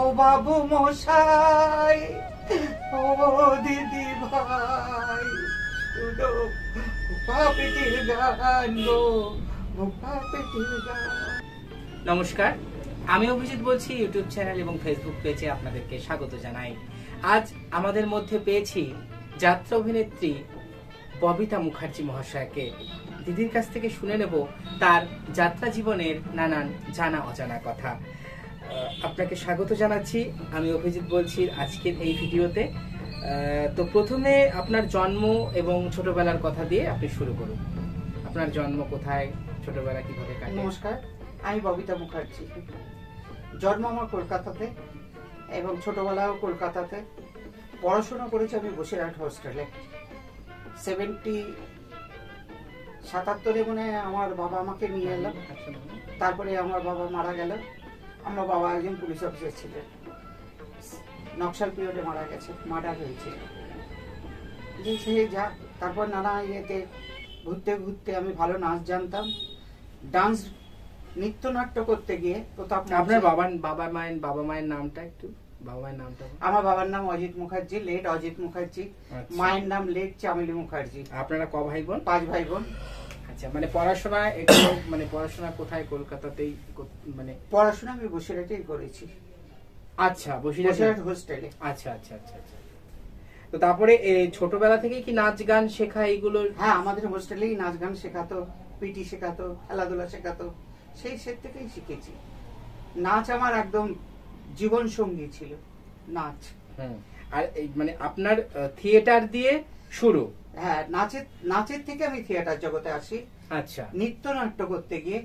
ও বাবু মশাই, ও দিদি ভাই, শুনো পাপিটির গান গো, পাপিটির গান। নমস্কার, আমি অভিজিৎ বলছি। ইউটিউব চ্যানেল এবং ফেসবুক পেজে আপনাদেরকে স্বাগত জানাই। আজ আমাদের মধ্যে পেয়েছি যাত্রা অভিনেত্রী ববিতা মুখার্জি মহাশয়কে। দিদির কাছ থেকে শুনে নেব তার যাত্রা জীবনের নানান জানা অজানা কথা। আপনাকে স্বাগত জানাচ্ছি। আমি অভিজিৎ বলছি আজকের এই ভিডিওতে। তো প্রথমে আপনার জন্ম এবং ছোটবেলার কথা দিয়ে আপনি শুরু করুন। আপনার জন্ম কোথায়, ছোটবেলা কিভাবে কাটে? নমস্কার, আমি ববিতা মুখার্জি। জন্ম আমার কলকাতাতে এবং ছোটবেলাও কলকাতাতে। পড়াশোনা করেছি আমি বসিরহাট হোস্টেলে। 77 মনে আমার বাবা আমাকে নিয়ে এলাম। তারপরে আমার বাবা মারা গেল। আমার বাবা একজন পুলিশ অফিসার ছিলেন, নকশাল পিরিয়ডে মারা গেছে, মার্ডার হয়েছিল। সে যা তারপর নানা ইয়েতে ঘুরতে ঘুরতে আমি ভালো নাচ জানতাম। ডান্স নৃত্যনাট্য করতে গিয়ে প্রতাপ। আপনার বাবা মায়ের নামটা একটু, বাবা মায়ের নামটা? আমার বাবার নাম অজিত মুখার্জি, লেট অজিত মুখার্জি। মায়ের নাম লেট চামেলি মুখার্জি। আপনারা ক ভাই বোন? 5 ভাই বোন। আচ্ছা, মানে পড়াশোনা একটু পড়াশোনা কোথায়? কলকাতাতেই মানে পড়াশোনা আমি বসিরহাটেই করেছি। আচ্ছা, বসিরহাট হোস্টেলে। আচ্ছা আচ্ছা আচ্ছা আচ্ছা। তো তারপরে ছোটবেলা থেকেই কি নাচ গান শেখা এইগুলো? হ্যাঁ, আমাদের হোস্টেলেই নাচ গান শেখাতো, পিটি শেখাতো, খেলাধুলা শেখাতো। সেই সেট থেকেই শিখেছি। নাচ আমার একদম জীবন সঙ্গী ছিল, নাচ। আর মানে আপনার থিয়েটার দিয়ে শুরু? হ্যাঁ, নাচের থেকে আমি থিয়েটার জগতে আসি। আচ্ছা। নৃত্যনাট্য করতে গিয়ে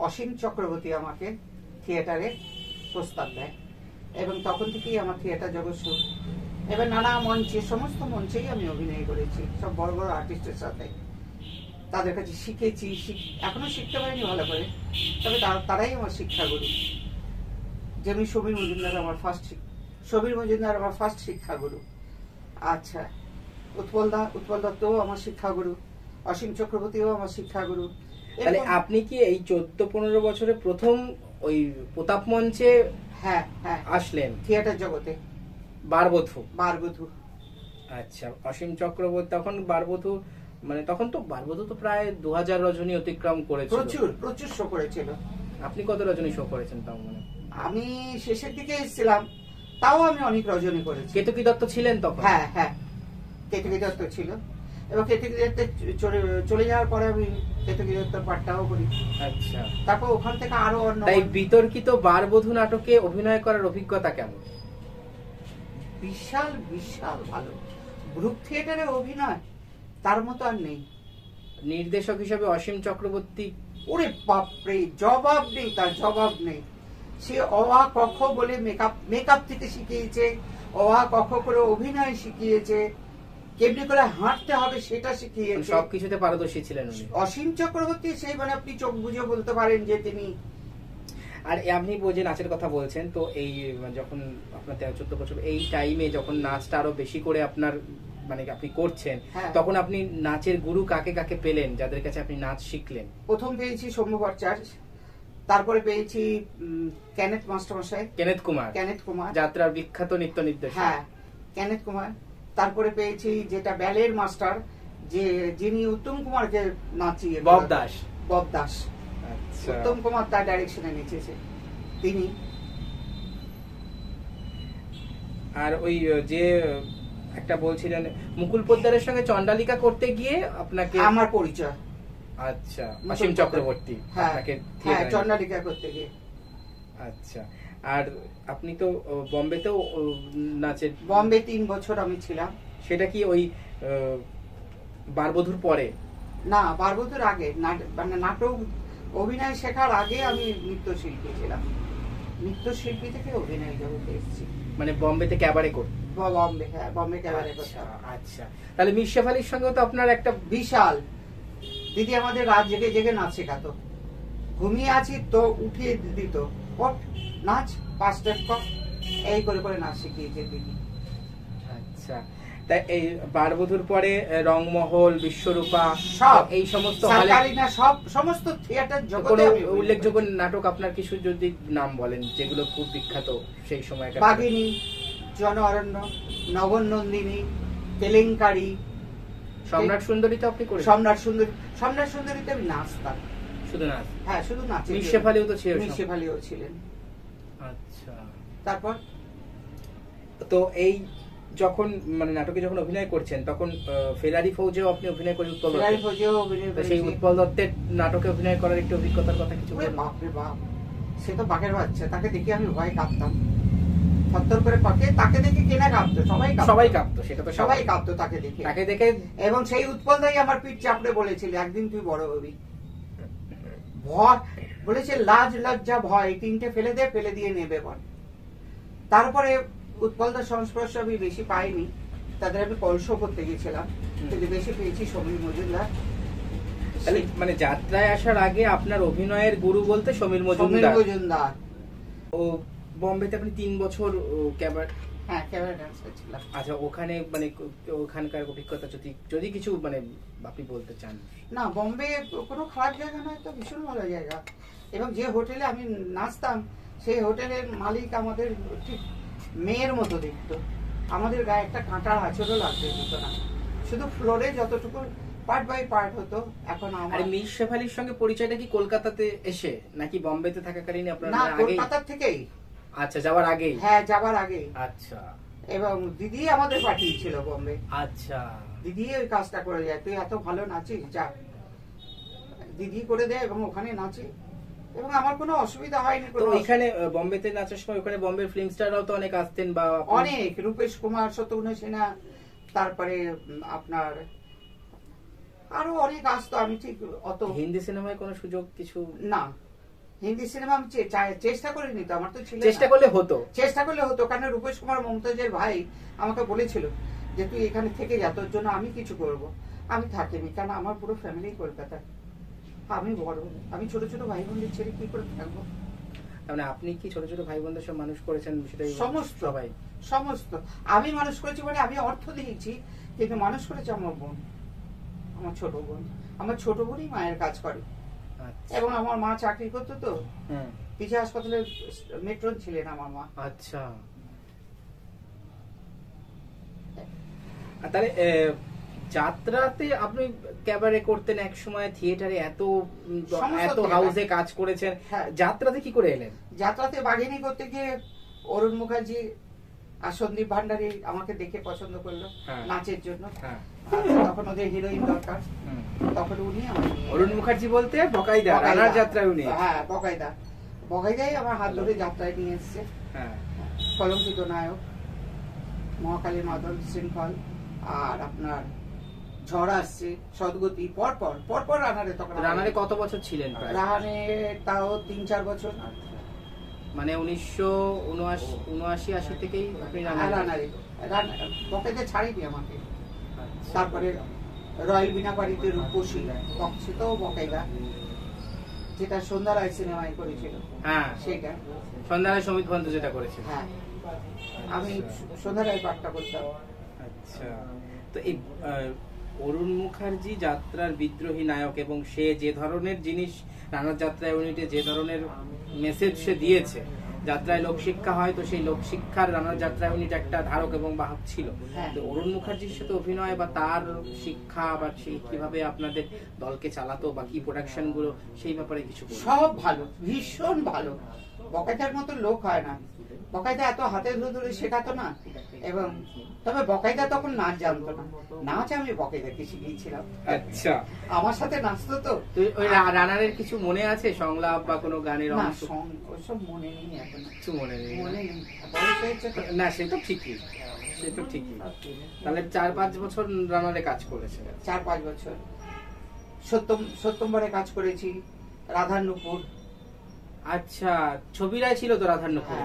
অসীম চক্রবর্তী আমাকে থিয়েটারে প্রস্তাব দেয় এবং তখন থেকেই আমার থিয়েটার জগৎ শুরু। এবার নানা মঞ্চে, সমস্ত মঞ্চেই আমি অভিনয় করেছি, সব বড় বড় আর্টিস্টের সাথে। তাদের কাছে শিখেছি, এখনো শিখতে পারিনি ভালো করে, তবে তারাই আমার শিক্ষাগুরু। যেমনি সমীর মজুমদার আমার ফার্স্ট শিক্ষাগুরু। আচ্ছা, উৎপল দত্তও আমার শিক্ষাগুরু, অসীম চক্রবর্তীও আমার শিক্ষাগুরু। তাহলে আপনি কি এই 14-15 বছরে প্রথম ওই প্রতাপ মঞ্চে হ্যাঁ হ্যাঁ আসলেন থিয়েটার জগতে? বারবধূ। আচ্ছা, অসীম চক্রবর্তী তখন বারবধূ, মানে তখন তো বারবধূ তো প্রায় 2000 রজনী অতিক্রম করেছিল। প্রচুর শো করেছিল। আপনি কত রজনী শো করেছেন তাও? মানে আমি শেষের দিকে এসেছিলাম, তাও আমি অনেক রজনী করেছি। কেতকী দত্ত ছিলেন তখন? হ্যাঁ হ্যাঁ, কেতকী দত্ত ছিল এবং কেতকী দত্ত চলে যাওয়ার পরে আমি কেতকী দত্তর পাঠটাও করি। আচ্ছা। তারপর ওখান থেকে আরো অন্য। তাই বিতর্কিত বারবধূ নাটকে অভিনয় করার অভিজ্ঞতা কেমন? বিশাল বিশাল ভালো। গ্রুপ থিয়েটারে অভিনয় তার মতো আর নেই। নির্দেশক হিসেবে অসীম চক্রবর্তী, ওরে বাপরে, জবাব নেই, তার জবাব নেই। সে অ কখ বলে মেকআপ থেকে শিখিয়েছে, অ কখ করে অভিনয় শিখিয়েছে, কেমনি করে হাঁটতে হবে সেটা শিখিয়েছে। সবকিছুতে পারদর্শী ছিলেন উনি। অসীম চক্রবর্তী সেই, মানে আপনি চোখ বুঝে বলতে পারেন যে তিনি। আর আপনি যে নাচের কথা বলছেন, তো এই যখন আপনার 13-14 বছর, এই টাইমে যখন নাচটা আরো বেশি করে আপনার মানে আপনি করছেন, তখন আপনি নাচের গুরু কাকে কাকে পেলেন, যাদের কাছে আপনি নাচ শিখলেন? প্রথম পেয়েছি সৌম্য ভট্টাচার্য, তারপরে পেয়েছি কেনেথ মাস্টারমশাই, কেনেথ কুমার, যাত্রার বিখ্যাত নৃত্য নির্দেশক। হ্যাঁ, কেনেথ কুমার। তারপরে পেয়েছি যেটা ব্যালের মাস্টার, যিনি উত্তম কুমারকে নাচিয়ে, বব দাস। আচ্ছা। উত্তম কুমার তার ডাইরেকশনে নেচেছে তিনি। আর ওই যে একটা বলছিলেন মুকুল পোদ্দারের সঙ্গে চন্ডালিকা করতে গিয়ে আপনাকে আমার পরিচয়। আচ্ছা, অসীম চক্রবর্তী আপনাকে চন্ডালিকা করতে গিয়ে। আচ্ছা। আর আপনি তো বোম্বেতেও নাচের? বোম্বে 3 বছর আমি ছিলাম। সেটা কি ওই বারবধূর পরে? না, বারবধূর আগে। মানে নাটক অভিনয় শেখার আগে আমি নৃত্যশিল্পী ছিলাম। নৃত্যশিল্পী থেকে অভিনয় জগতে এসেছি। মানে বোম্বেতে ক্যাবারে করতে? বোম্বে ক্যাবারে করতাম। আচ্ছা, তাহলে মিস শেফালির সঙ্গে তো আপনার একটা বিশাল। দিদি আমাদের রাত জেগে জেগে নাচ শেখাতো। ঘুমিয়ে আছি তো উঠিয়ে দিত, নাচ 5 স্টেপ কর, এই করে করে নাচ শিখিয়েছে দিদি। আচ্ছা। তাই এই বারবধুর পরে রংমহল, বিশ্বরূপা, সব এই সমস্ত সালকারিনা, সব সমস্ত থিয়েটার জগতে আমি অভিনয় উল্লেখযোগ্য করেছি। নাটক আপনার কিছু যদি নাম বলেন যেগুলো খুব বিখ্যাত সেই সময়কার? বাঘিনী, জন অরণ্য, নগরনন্দিনী, কেলেঙ্কারি, সম্রাট সুন্দরী তো আপনি করেছেন? সম্রাট সুন্দরীতে আমি নাচতাম। শুধু নাচ? হ্যাঁ, শুধু নাচে। মির শেফালিও তো ছিলেন? মির শেফালিও ছিলেন। আচ্ছা, তারপর তো এই যখন মানে নাটকে যখন অভিনয় করছেন তখন ফেরারি ফৌজেও আপনি অভিনয় করে উৎপল দত্ত? ফেরারি ফৌজেও অভিনয় তো সেই করেছি। উৎপল দত্তের নাটকে অভিনয় করার একটু অভিজ্ঞতার কথা কিছু ওরে বলুন। বাপ রে বাপ, সে তো বাঘের বাচ্চা, তাকে দেখে আমি ভয় কাঁপতাম। থরথর করে পাকে, তাকে দেখে কেনা কাঁপতো, সবাই কাঁপতো, সেটা তো সবাই কাঁপতো তাকে দেখে। তাকে দেখে। এবং সেই উৎপল দাই আমার পিঠ চাপড়ে বলেছিল, একদিন তুই বড় হবি। ভয় বলেছে, লাজ লজ্জা ভয় তিনটে ফেলে দে, ফেলে দিয়ে নেবে বল। তারপরে উৎপলদার সংস্পর্শ আমি বেশি পাইনি, তাদের আমি কলস করতে গেছিলাম, কিন্তু বেশি পেয়েছি সমীর মজুমদার। তাহলে মানে যাত্রায় আসার আগে আপনার অভিনয়ের গুরু বলতে সমীর সমীর মজুমদার। মজুমদার। ও বোম্বেতে আপনি 3 বছর ক্যাবারেট? হ্যাঁ, ক্যাবারেট ডান্সার ছিলাম। আচ্ছা, ওখানে মানে ওখানকার অভিজ্ঞতা যদি কিছু মানে আপনি বলতে চান? না, বোম্বে কোনো খারাপ জায়গা নয় তো, ভীষণ ভালো জায়গা। এবং যে হোটেলে আমি নাচতাম, সেই হোটেলের মালিক আমাদের ঠিক মেয়ের মতো দেখতো। আমাদের গায়ে একটা কাঁটার আঁচড়ও লাগতে দিত না, শুধু ফ্লোরে যতটুকু পার্ট বাই পার্ট হতো। এখন আর মির শেফালির সঙ্গে পরিচয়টা কি কলকাতাতে এসে নাকি বোম্বেতে থাকাকালীন আপনার? না, আগেই? কলকাতার থেকেই। আচ্ছা, যাওয়ার আগেই? হ্যাঁ, যাবার আগেই। আচ্ছা। এবং দিদি আমাদের পাঠিয়েছিল বোম্বে। আচ্ছা, দিদি ওই কাজটা করে যায়, তুই এত ভালো নাচিস, যা। দিদি করে দেয় এবং ওখানে নাচি, এবং আমার কোনো অসুবিধা হয়নি। তো এখানে বোম্বেতে নাচার সময় ওখানে বোম্বের ফিল্ম স্টাররাও তো অনেক আসতেন, বা অনেক, রূপেশ কুমার, শত্রুঘ্ন সিনহা, তারপরে আপনার আরো অনেক আসতো। আমি ঠিক অত হিন্দি সিনেমায় কোনো সুযোগ কিছু? না, হিন্দি সিনেমা আমি চেষ্টা করিনি তো, আমার তো ছিল। চেষ্টা করলে হতো? চেষ্টা করলে হতো, কারণ রূপেশ কুমার মমতাজের ভাই আমাকে বলেছিল যে তুই এখানে থেকে যা, তোর জন্য আমি কিছু করব। আমি থাকিনি, কারণ আমার পুরো ফ্যামিলি কলকাতা, আমি বড়, আমি ছোট ছোট ভাই বোনদের ছেড়ে কি করে থাকবো। মানে আপনি কি ছোট ছোট ভাই বোনদের সব মানুষ করেছেন? সেটাই সমস্ত সবাই সমস্ত আমি মানুষ করেছি, মানে আমি অর্থ দিয়েছি, কিন্তু মানুষ করেছে আমার বোন, আমার ছোট বোন। আমার ছোট বোনই মায়ের কাজ করে। আচ্ছা। এবং আমার মা চাকরি করতো তো, হুম। পিজি হাসপাতালে মেট্রন ছিলেন আমার মা। আচ্ছা, আর তাহলে যাত্রাতে আপনি ক্যাবারে করতেন এক সময়, থিয়েটারে এত হাউসে কাজ করেছেন, হ্যাঁ। যাত্রাতে কি করে এলেন? যাত্রাতে বাঘিনী করতে গিয়ে অরুণ মুখার্জি আর সন্দীপ ভান্ডারী আমাকে দেখে পছন্দ করলো নাচের জন্য। তখন ওদের হিরোইন দরকার, তখন উনি আমাকে নিয়ে অরুণ মুখার্জি বলতে বকাইদা, রানার যাত্রায় উনি? হ্যাঁ, বকাইদাই আমার হাত ধরে যাত্রায় নিয়ে এসছে। কলঙ্কিত নায়ক, মহাকালী মাদল, শৃঙ্খল, আর আপনার ঝড় আসছে, সদগতি, পরপর রানারে। তখন রানারে কত বছর ছিলেন? রানারে তাও 3-4 বছর। মানে 1979-80 থেকেই আপনি রানারে বকাইদা ছাড়িনি আমাকে। তারপরে রয়্যাল বিনাপাড়িতে রূপসী, সেটাও বকাইদা, যেটা সন্ধ্যা রায় সিনেমায় করেছিল। হ্যাঁ, সেটা সন্ধ্যা রায় সমিত বন্ধু যেটা করেছিল। হ্যাঁ, আমি সন্ধ্যা রায় পাঠটা করতাম। আচ্ছা, তো এই অরুণ মুখার্জি যাত্রার বিদ্রোহী নায়ক, এবং সে যে ধরনের জিনিস রানার যাত্রা ইউনিটে, যে ধরনের মেসেজ সে দিয়েছে, যাত্রায় লোকশিক্ষা হয়, তো সেই লোকশিক্ষার রানার যাত্রা ইউনিট একটা ধারক এবং বাহক ছিল। তো অরুণ মুখার্জির সাথে অভিনয় বা তার শিক্ষা বা সেই কিভাবে আপনাদের দলকে চালাতো বা কি প্রোডাকশন গুলো, সেই ব্যাপারে কিছু? সব ভালো, ভীষণ ভালো। বকাইদার মতো লোক হয় না। বকাইদা এত হাতে ধরে শেখাতো না, এবং তবে বকাইদা তখন নাচ জানতো না। নাচ আমি বকাইদাকে শিখিয়েছিলাম। আচ্ছা, আমার সাথে নাচতো তো। ওই রানারের কিছু মনে আছে সংলাপ বা কোনো গানের অংশ? ওইসব মনে নেই এখন, কিছু মনে নেই। না, সে তো ঠিকই। তাহলে 4-5 বছর রানারে কাজ করেছে? 4-5 বছর। সত্যম্বরে কাজ করেছি, রাধানুপুর। আচ্ছা, ছবিরায় ছিল তো রাধানুপুর?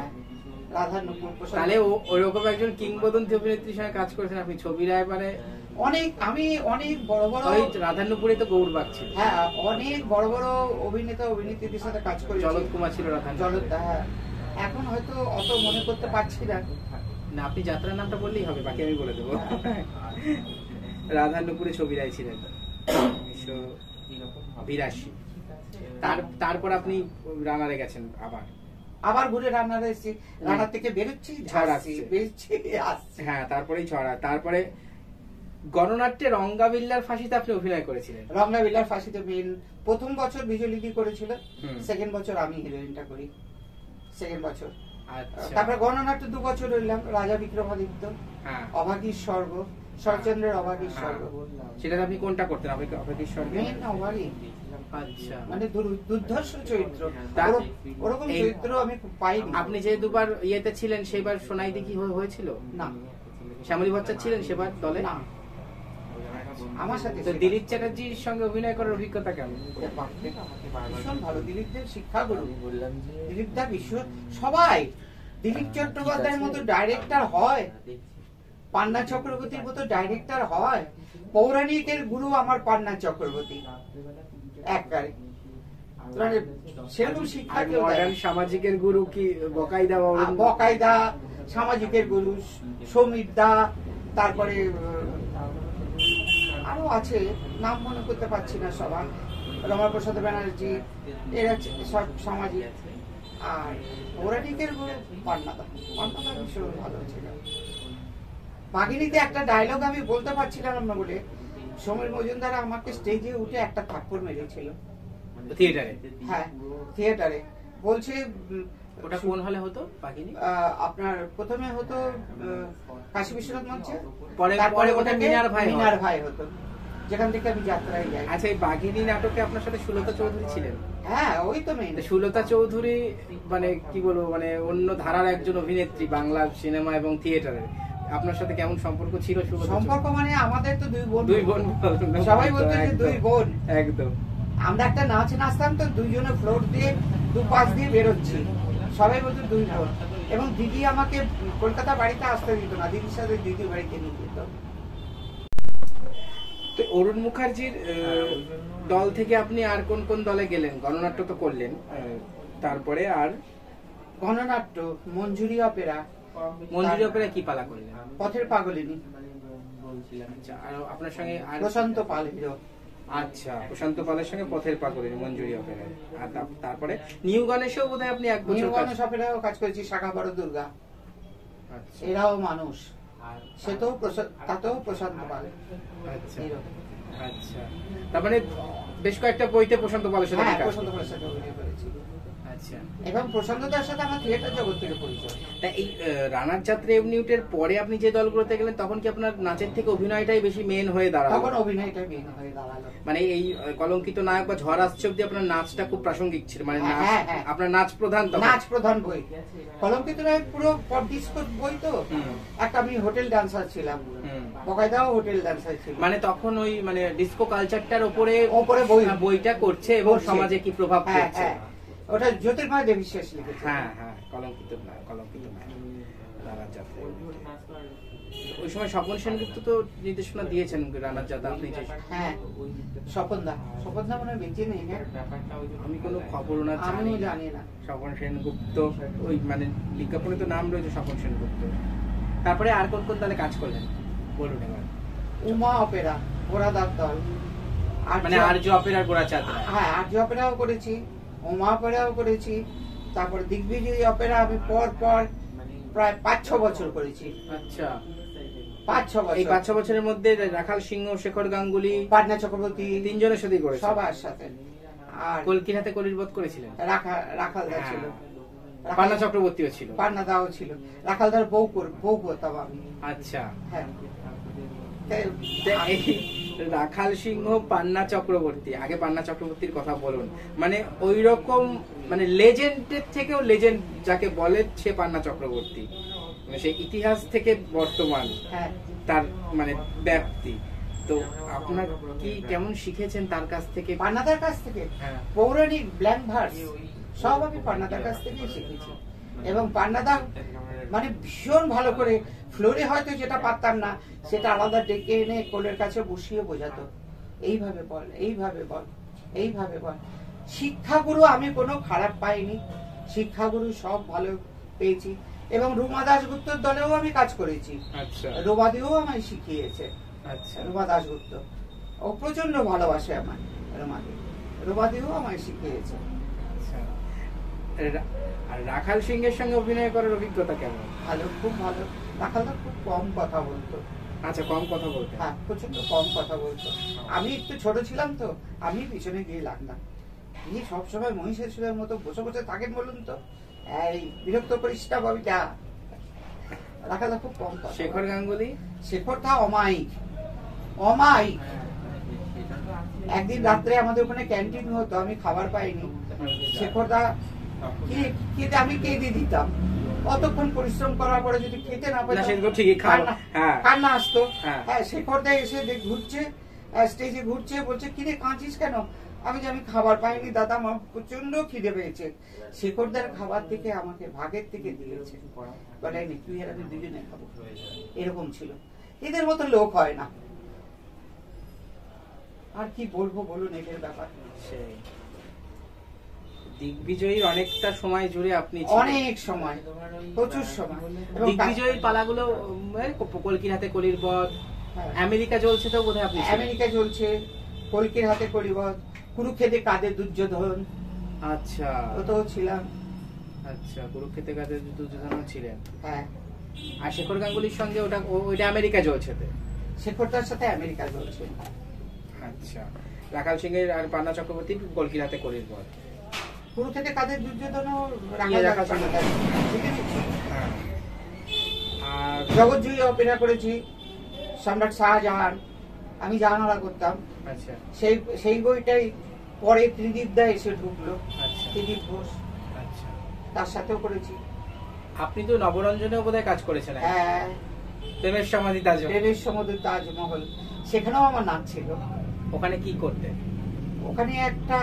রাধানুপুর। তাহলে ওইরকম একজন কিংবদন্তি অভিনেত্রীর সঙ্গে কাজ করেছেন আপনি ছবিরায়, মানে আমি অনেক বড় বড়, ওই রাধানুপুরে তো গৌরবাগ ছিল। হ্যাঁ, অনেক বড় বড় অভিনেতা অভিনেত্রীদের সাথে কাজ করেছি। জলদ কুমার ছিল রাধানুপুর। হ্যাঁ, এখন হয়তো অত মনে করতে পারছি না, না, আপনি যাত্রার নামটা বললেই হবে, বাকি আমি বলে দেবো। রাধানুপুরে ছবিরাই ছিলেন 1982। তারপর আপনি রানারে গেছেন আবার ঘুরে রান্নার এসেছি, রান্নার থেকে বেরোচ্ছি, ঝড় আসছি, আসছে। বেরোচ্ছি, আসছি। হ্যাঁ, তারপরেই ছড়া। তারপরে গণনাট্যে রঙ্গাবিল্লার ফাঁসিতে আপনি অভিনয় করেছিলেন। রঙ্গাবিলার ফাঁসিতে প্রথম বছর বিজলিদি করেছিল, হুম। সেকেন্ড বছর আমি হিরোইনটা করি, সেকেন্ড বছর। আচ্ছা। তারপরে গণনাট্য 2 বছর রইলাম, রাজা বিক্রমাদিত্য, হ্যাঁ, অভাগীর স্বর্গ, শরৎচন্দ্রের অভাগীর স্বর্গ। সেটাতে আপনি কোনটা করতেন? অভাগীর স্বর্গে? মেন অভাগী, আচ্ছা। মানে দুর্ধর্ষ চরিত্র, তা- ওরকম এই- চরিত্র আমি পাইনি। আপনি যে দুবার ইয়েতে ছিলেন, সেবার সোনাইতে কি হয়েছিল? না, শ্যামলী ভট্টাচার্য ছিলেন সেবার দলে? না, আমার সাথে তো দিলীপ চ্যাটার্জির সঙ্গে অভিনয় করার অভিজ্ঞতা কেমন? ভীষণ ভালো। দিলীপ দেব শিক্ষাগুরু, দিলীপ দা বিশ্ব, সবাই দিলীপ চট্টোপাধ্যায়ের মতো ডাইরেক্টর হয়, পান্না চক্রবর্তীর মতো ডাইরেক্টর হয়। পৌরাণিকের গুরু আমার পান্না চক্রবর্তী, একবারে মানে সেরকম শিক্ষা আর কেউ দেয় মডার্ন না। সামাজিকের গুরু কি বকাইদা বাবু? বকায়দা, সামাজিকের গুরু সমীর দা, তারপরে আরো আছে, নাম মনে করতে পারছি না সবার, রমাপ্রসাদ ব্যানার্জি, এরা সব সামাজিক। আর পৌরাণিকের গুরু পান্নাদা, পান্নাদা ভীষণ ভালো ছিল। বাঘিনীতে একটা ডায়লগ আমি বলতে পারছিলাম না বলে সমীর মজুমদার আমাকে স্টেজে উঠে একটা থাপ্পড় মেরেছিল। থিয়েটারে? হ্যাঁ, থিয়েটারে। বলছে ওটা কোন হলে হতো বাঘিনী? আপনার প্রথমে হতো কাশী বিশ্বনাথ মঞ্চে, পরে তারপরে ওটা ওটাকে মিনার ভাই হয়। মিনার ভাই হতো, যেখান থেকে আমি যাত্রায় যাই। আচ্ছা, এই বাঘিনী নাটকে আপনার সাথে সুলতা চৌধুরী ছিলেন? হ্যাঁ, ওই তো মেন। তো সুলতা চৌধুরী মানে কি বলবো, মানে অন্য ধারার একজন অভিনেত্রী, বাংলা সিনেমা এবং থিয়েটারে। আপনার সাথে কেমন সম্পর্ক ছিল সুলতা? সম্পর্ক মানে আমাদের তো দুই বোন, দুই বোন বলতেন। সবাই বলতো যে একদম, দুই বোন। একদম। আমরা একটা নাচ নাচতাম তো দুইজনে ফ্লোর দিয়ে দুপাশ দিয়ে বেরোচ্ছি, সবাই বলতো দুই বোন। এবং দিদি আমাকে কলকাতা বাড়িতে আসতে দিত না, দিদির সাথে দিদি বাড়িতে নিয়ে যেত। তো অরুণ মুখার্জির দল থেকে আপনি আর কোন কোন দলে গেলেন? গণনাট্য তো করলেন, তারপরে আর? গণনাট্য, মঞ্জুরি অপেরা। মঞ্জুরি অপেরা কি পালা করলেন? পথের পাগলিনী, আচ্ছা। আর আপনার সঙ্গে আর? প্রশান্ত পাল হিরো। আচ্ছা, প্রশান্ত পালের সঙ্গে পথের পাগলিনী, মঞ্জুরি অপেরায়। আর তারপরে নিউ গণেশেও বোধহয় আপনি 1 বছর নিউ কাজ- গণেশ অপেরাও কাজ করেছি, শাখা বড় দুর্গা, আচ্ছা, এরাও মানুষ, তাতেও প্রশান্ত পাল আচ্ছা, হিরো। আচ্ছা। তার মানে বেশ কয়েকটা বইতে প্রশান্ত পালের সাথে হ্যাঁ, আপনি কাজ প্রশান্ত করেছেন। পালের সাথে অভিনয় করেছি। আচ্ছা। এবং প্রশান্তদার সাথে আমার থিয়েটার জগৎ থেকে পরিচয়। তা এই রানার যাত্রা ইউনিটের পরে আপনি যে দলগুলোতে গেলেন, তখন কি আপনার নাচের থেকে অভিনয়টাই বেশি মেন হয়ে দাঁড়ালো? তখন অভিনয়টা মেন হয়ে দাঁড়ালো। মানে এই কলঙ্কিত নায়ক বা ঝড় আসছে অব্দি আপনার নাচটা খুব প্রাসঙ্গিক ছিল, মানে নাচ, হ্যাঁ, হ্যাঁ। আপনার নাচ প্রধান তখন? নাচ প্রধান বই, কলঙ্কিত রায় পুরো পপ ডিস্কো বই তো। হুম। একটা আমি হোটেল ডান্সার ছিলাম, হুম। বকায়দাও হোটেল ডান্সার ছিল। মানে তখন ওই মানে ডিস্কো কালচারটার ওপরে বইটা করছে এবং করছে। সমাজে কি প্রভাব হ্যাঁ, পড়ছে। হ্যাঁ, ওটা জ্যোতির্ময় দেবীশেষ লিখেছে। হ্যাঁ, হ্যাঁ, কলঙ্কিত না, কলঙ্কিত না, রানার যাত্রা ইউনিটে। ওই সময় স্বপন সেনগুপ্ত তো নির্দেশনা দিয়েছেন রানার যাত্রা, আপনি যে? হ্যাঁ, স্বপনদা মনে হয় বেঁচে নেই, হ্যাঁ? আমি কোনো খবর না আমিও জানি না। স্বপন সেনগুপ্ত, ওই মানে বিজ্ঞাপনে তো নাম রয়েছে স্বপন সেনগুপ্ত। তারপরে আর কোন কোন দলে কাজ করলেন বলুন এবার? উমা অপেরা, গোরাদার দল, মানে আর্য অপেরার গোড়াচাঁদ রায়। হ্যাঁ, আর্য অপেরাও করেছি, উমা অপেরাও করেছি, তারপরে দিগ্বিজয়ী অপেরা আমি পর প্রায় 5-6 বছর করেছি। আচ্ছা, 5-6 বছর। এই 5-6 বছরের মধ্যে রাখাল সিংহ, শেখর গাঙ্গুলি, পাটনা চক্রবর্তী, তিনজনের সাথেই করেছেন? সবার সাথে। আর কলকিনাতে কলির বধ করেছিলেন? রাখালদা ছিল, পান্না চক্রবর্তীও ছিল? পান্নাদাও ছিল। রাখালদার বউ করতাম আমি। আচ্ছা। হ্যাঁ, তা এই রাখাল সিংহ, পান্না চক্রবর্তী, আগে পান্না চক্রবর্তীর কথা বলুন। মানে ওই রকম মানে লেজেন্ডের থেকেও লেজেন্ড যাকে বলে সে পান্না চক্রবর্তী, মানে সেই ইতিহাস থেকে বর্তমান হ্যাঁ, তার মানে ব্যাপ্তি। তো আপনার কি কেমন শিখেছেন তার কাছ থেকে? পান্নাদার কাছ থেকে হ্যাঁ। পৌরাণিক ব্ল্যাঙ্ক ভার্স সব আমি পান্নাদার কাছ থেকেই শিখেছি। এবং পান্নাদা মানে ভীষণ ভালো করে ফ্লোরে হয়তো যেটা পারতাম না সেটা আলাদা ডেকে এনে কোলের কাছে বসিয়ে বোঝাতো, এইভাবে বল, এইভাবে বল, এইভাবে বল। শিক্ষাগুরু আমি কোনো খারাপ পাইনি, শিক্ষাগুরু সব ভালো পেয়েছি। এবং রুমা দাশগুপ্তর দলেও আমি কাজ করেছি। আচ্ছা রোমাদিও আমায় শিখিয়েছে। আচ্ছা রুমা দাশগুপ্ত ও প্রচন্ড ভালোবাসে আমায়। রোমাদিও আমায় শিখিয়েছে। আচ্ছা। আর রাখাল সিংহের সঙ্গে অভিনয় করার অভিজ্ঞতা কেমন? ভালো, খুব ভালো। রাখালদা খুব কম কথা বলতো। আচ্ছা, কম কথা বলতেন? হ্যাঁ, প্রচন্ড কম কথা বলতো। আমি একটু ছোট ছিলাম তো, আমি পিছনে গিয়ে লাগলাম। এই সবসময় মহিষের সুরের মতো বসে বসে থাকেন বলুন তো, এই বিরক্ত করিস না ববিতা। রাখালদা খুব কম কথা। শেখর গাঙ্গুলি? শেখরদা অমায়িক, অমায়িক। একদিন রাত্রে আমাদের ওখানে ক্যান্টিন হতো, আমি খাবার পাইনি। শেখরদা খেতে আমি কেঁদে দিতাম। অতক্ষণ পরিশ্রম করার পরে যদি খেতে না পেতাম, কান্না আসতো। হ্যাঁ, শেখরদা এসে ঘুরছে, স্টেজে ঘুরছে, বলছে কিরে কাঁদছিস কেন? আমি খাবার পাইনি দাদা, আমার প্রচন্ড খিদে পেয়েছে। শেখরদার খাবার থেকে আমাকে ভাগের থেকে দিয়েছে, বলেনি তুই আর আমি দুজনে খাবো। এরকম ছিল। এদের মতো লোক হয় না। আর কি বলবো বলুন এদের ব্যাপার। দিগ্বিজয়ীর অনেকটা সময় জুড়ে আপনি অনেক সময়, প্রচুর সময়। দিগ্বিজয়ীর পালাগুলো কলকির হাতে কলির বধ, আমেরিকা চলছে তো বোধহয় আপনি? আমেরিকা চলছে, কলকির হাতে কলির বধ, কুরুক্ষেত্রে কাঁধে দুর্যোধন। আচ্ছা, ওটাও ছিলাম। আচ্ছা, কুরুক্ষেত্রে কাঁধে দুর্যোধন ছিলেন। হ্যাঁ। আর শেখর গাঙ্গুলির সঙ্গে ওইটা আমেরিকা চলছে? শেখরদার সাথে আমেরিকা চলছে। আচ্ছা, রাখাল সিংহের আর পান্না চক্রবর্তী কলকির হাতে কলির বধ, কুরুক্ষেত্রে কাঁধে দুর্যোধন। আর জগৎজয়ী অপেরা করেছি, সম্রাট শাহজাহান। আমি জাহানারা করতাম। আচ্ছা, সেই বইটাই পরে ত্রিদীপ দা এসে ঢুকলো। আচ্ছা, ত্রিদীপ ঘোষ। আচ্ছা, তার সাথেও করেছি। আপনি তো নবরঞ্জনেও বোধহয় কাজ করেছেন? হ্যাঁ, প্রেমের সমাধি তাজমহল। প্রেমের সমাধি তাজমহল, সেখানেও আমার নাচ ছিল। ওখানে কি করতেন? ওখানে একটা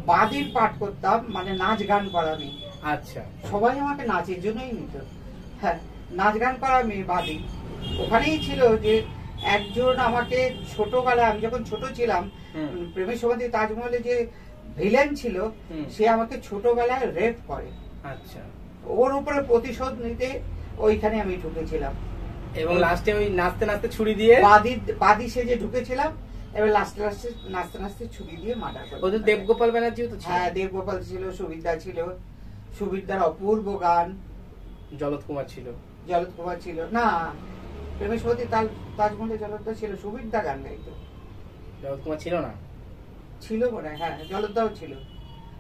বাদির পাঠ করতাম, মানে নাচ গান করা মেয়ে। আচ্ছা, সবাই আমাকে নাচের জন্যই নিত। হ্যাঁ, নাচ গান করা মেয়ে বাদি। ওখানেই ছিল যে একজন আমাকে ছোটবেলায়, আমি যখন ছোট ছিলাম, প্রেমের সমাধি তাজমহলে যে ভিলেন ছিল, সে আমাকে ছোটবেলায় রেপ করে। আচ্ছা, ওর উপরে প্রতিশোধ নিতে ওইখানে আমি ঢুকেছিলাম। এবং লাস্টে ওই নাচতে নাচতে ছুরি দিয়ে বাদি সেজে ঢুকেছিলাম। এবার লাস্টে নাচতে নাচতে ছুরি দিয়ে মার্ডার করে। ওদের দেবগোপাল ব্যানার্জিও তো ছিল? হ্যাঁ, দেবগোপাল ছিল, সুবিদ্যা ছিল, সুবিদ্যার অপূর্ব গান। জলদ কুমার ছিল? জলদ কুমার ছিল না, প্রেমের সমাধি তাজমহলে জলদা ছিল, সুবিদ্যা গান গাইতো। জলদ কুমার ছিল না? ছিল মনে হয়। হ্যাঁ, জলদাও ছিল।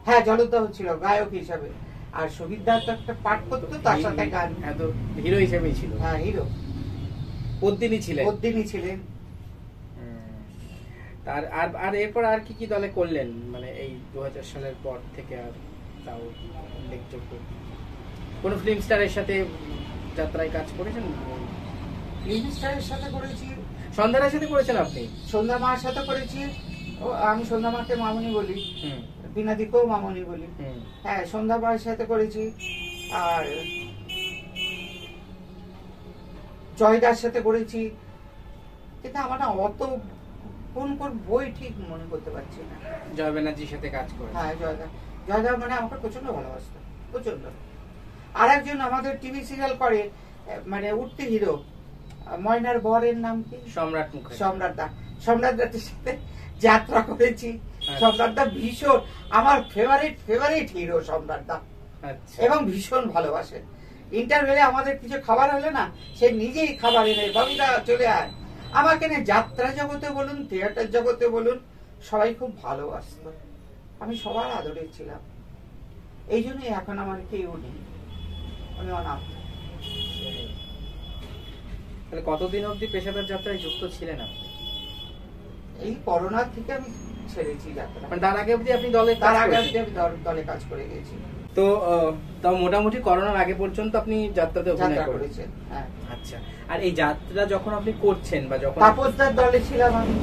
হ্যাঁ, জলদাও ছিল গায়ক হিসাবে। আর সুবিদ্যা তো একটা পাঠ করতো, তার সাথে গান। এত হিরো হিসেবেই ছিল? হ্যাঁ, হিরো। পদ্মিনী ছিলেন? পদ্মিনী ছিলেন। আর এরপর আর কি কি দলে করলেন, মানে এই 2000 সালের পর থেকে? আর তাও উল্লেখযোগ্য কোন ফিল্ম স্টারের সাথে যাত্রায় কাজ করেছেন? ফিল্ম স্টারের সাথে করেছি। সন্ধ্যার সাথে করেছেন আপনি? সন্ধ্যা মার সাথে করেছি। আমি সন্ধ্যা মাকে মামনি বলি, বিনাদিকেও মামনি বলি। হ্যাঁ, সন্ধ্যা মার সাথে করেছি। আর জয়দার সাথে করেছি। কিন্তু আমার না অত কোন বই ঠিক মনে করতে পারছি না। জয় ব্যানার্জির সাথে কাজ করে? হ্যাঁ, জয়দা মানে আমাকে প্রচন্ড ভালোবাসত, প্রচন্ড। আর একজন আমাদের টিভি সিরিয়াল করে, মানে উঠতি হিরো, ময়নার বরের নাম কি? সম্রাট মুখার্জি। সম্রাটদার সাথে যাত্রা করেছি। সম্রাটদা ভীষণ আমার ফেভারিট হিরো সম্রাটদা। এবং ভীষণ ভালোবাসে। ইন্টারভেলে আমাদের কিছু খাবার হলে না, সে নিজেই খাবার এনে, বাবুদা চলে আয়। আমাকে না যাত্রা জগতে বলুন, থিয়েটার জগতে বলুন, সবাই খুব ভালোবাসত। আমি সবার আদরে ছিলাম। এই জন্যই এখন আমার কেউ নেই, আমি অনাথ। তাহলে কতদিন অবধি পেশাদার যাত্রায় যুক্ত ছিলেন আপনি? এই করোনার থেকে আমি ছেড়েছি যাত্রা। মানে তার আগে অবধি আপনি দলে কাজ করে গেছি। তো তাও মোটামুটি করোনার আগে পর্যন্ত আপনি যাত্রাতে অভিনয় করেছেন? হ্যাঁ। আচ্ছা, আর এই যাত্রা যখন আপনি করছেন বা যখন তাপসদার দলে ছিলাম আমি।